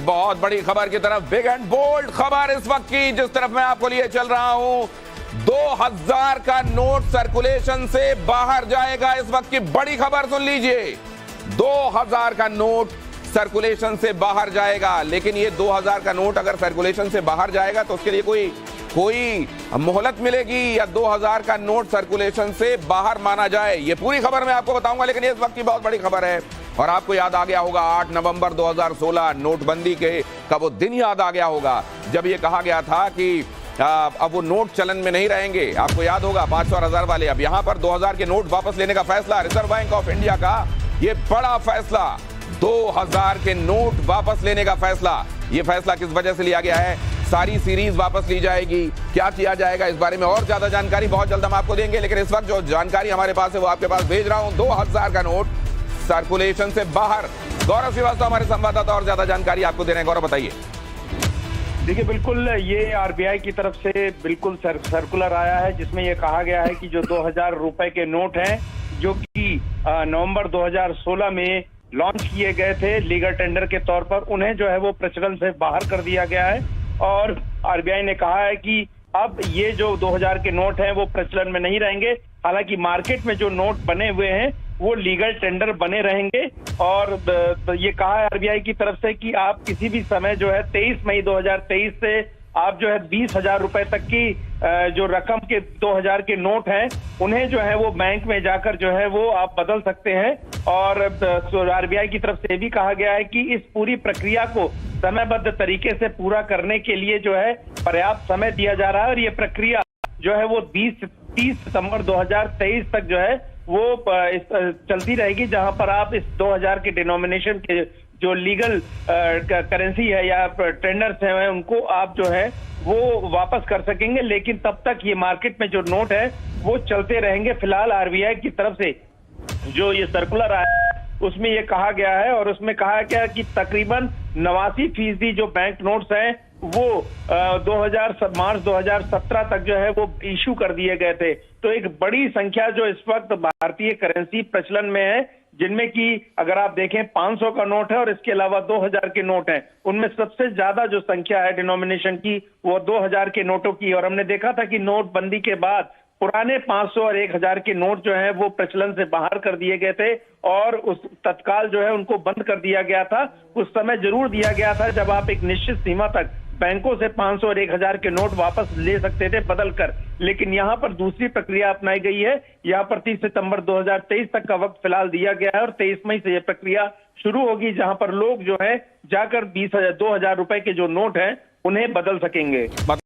बहुत बड़ी खबर की तरफ, बिग एंड बोल्ड खबर इस वक्त की, जिस तरफ मैं आपको लिए चल रहा हूं। 2000 का नोट सर्कुलेशन से बाहर जाएगा। इस वक्त की बड़ी खबर सुन लीजिए, 2000 का नोट सर्कुलेशन से बाहर जाएगा। लेकिन ये 2000 का नोट अगर सर्कुलेशन से बाहर जाएगा तो उसके लिए कोई मोहलत मिलेगी या 2000 का नोट सर्कुलेशन से बाहर माना जाए, ये पूरी खबर मैं आपको बताऊंगा। लेकिन ये इस वक्त की बहुत बड़ी खबर है और आपको याद आ गया होगा 8 नवंबर 2016 नोटबंदी का वो दिन याद आ गया होगा जब ये कहा गया था कि अब वो नोट चलन में नहीं रहेंगे। आपको याद होगा 500 और 1000 वाले। अब यहां पर 2000 के नोट वापस लेने का फैसला, रिजर्व बैंक ऑफ इंडिया का ये बड़ा फैसला, 2000 के नोट वापस लेने का फैसला। ये फैसला किस वजह से लिया गया है, सारी सीरीज वापस ली जाएगी, क्या किया जाएगा, इस बारे में और ज्यादा जानकारी बहुत जल्द हम आपको देंगे। लेकिन इस वक्त जो जानकारी हमारे पास है वो आपके पास भेज रहा हूं। 2000 का नोट सर्कुलेशन से बाहर। गौरव श्रीवास्तव हमारे संवाददाता और ज्यादा जानकारी आपको दे रहे हैं। गौरव बताइए। देखिए, बिल्कुल ये आरबीआई की तरफ से बिल्कुल सर्कुलर आया है जिसमें ये कहा गया है कि जो 2000 रुपए के नोट हैं जो कि नवंबर 2016 में लॉन्च किए गए थे लीगल टेंडर के तौर पर, उन्हें जो है वो प्रचलन से बाहर कर दिया गया है। और आरबीआई ने कहा है कि अब ये जो 2000 के नोट हैं वो प्रचलन में नहीं रहेंगे। हालांकि मार्केट में जो नोट बने हुए हैं वो लीगल टेंडर बने रहेंगे। और ये कहा है आरबीआई की तरफ से कि आप किसी भी समय जो है 23 मई 2023 से आप जो है 20,000 रुपए तक की जो रकम के 2000 के नोट हैं उन्हें जो है वो बैंक में जाकर जो है वो आप बदल सकते हैं। और आरबीआई की तरफ से भी कहा गया है कि इस पूरी प्रक्रिया को समयबद्ध तरीके से पूरा करने के लिए जो है पर्याप्त समय दिया जा रहा है। और ये प्रक्रिया जो है वो 30 सितंबर 2023 तक जो है वो चलती रहेगी, जहां पर आप इस 2000 के डिनोमिनेशन के जो लीगल करेंसी है या टेंडर्स हैं उनको आप जो है वो वापस कर सकेंगे। लेकिन तब तक ये मार्केट में जो नोट है वो चलते रहेंगे। फिलहाल आरबीआई की तरफ से जो ये सर्कुलर आया है उसमें ये कहा गया है और उसमें कहा गया कि तकरीबन 89% जो बैंक नोट्स हैं वो मार्च 2017 तक जो है वो इशू कर दिए गए थे। तो एक बड़ी संख्या जो इस वक्त भारतीय करेंसी प्रचलन में है, जिनमें कि अगर आप देखें 500 का नोट है और इसके अलावा 2000 के नोट हैं, उनमें सबसे ज्यादा जो संख्या है डिनोमिनेशन की वो 2000 के नोटों की। और हमने देखा था कि नोटबंदी के बाद पुराने 500 और 1000 के नोट जो है वो प्रचलन से बाहर कर दिए गए थे और उस तत्काल जो है उनको बंद कर दिया गया था। उस समय जरूर दिया गया था जब आप एक निश्चित सीमा तक बैंकों से 500 और 1000 के नोट वापस ले सकते थे बदल कर। लेकिन यहाँ पर दूसरी प्रक्रिया अपनाई गई है। यहाँ पर 30 सितंबर 2023 तक का वक्त फिलहाल दिया गया है और 23 मई से यह प्रक्रिया शुरू होगी, जहां पर लोग जो है जाकर 20,000 2000 रुपए के जो नोट हैं उन्हें बदल सकेंगे।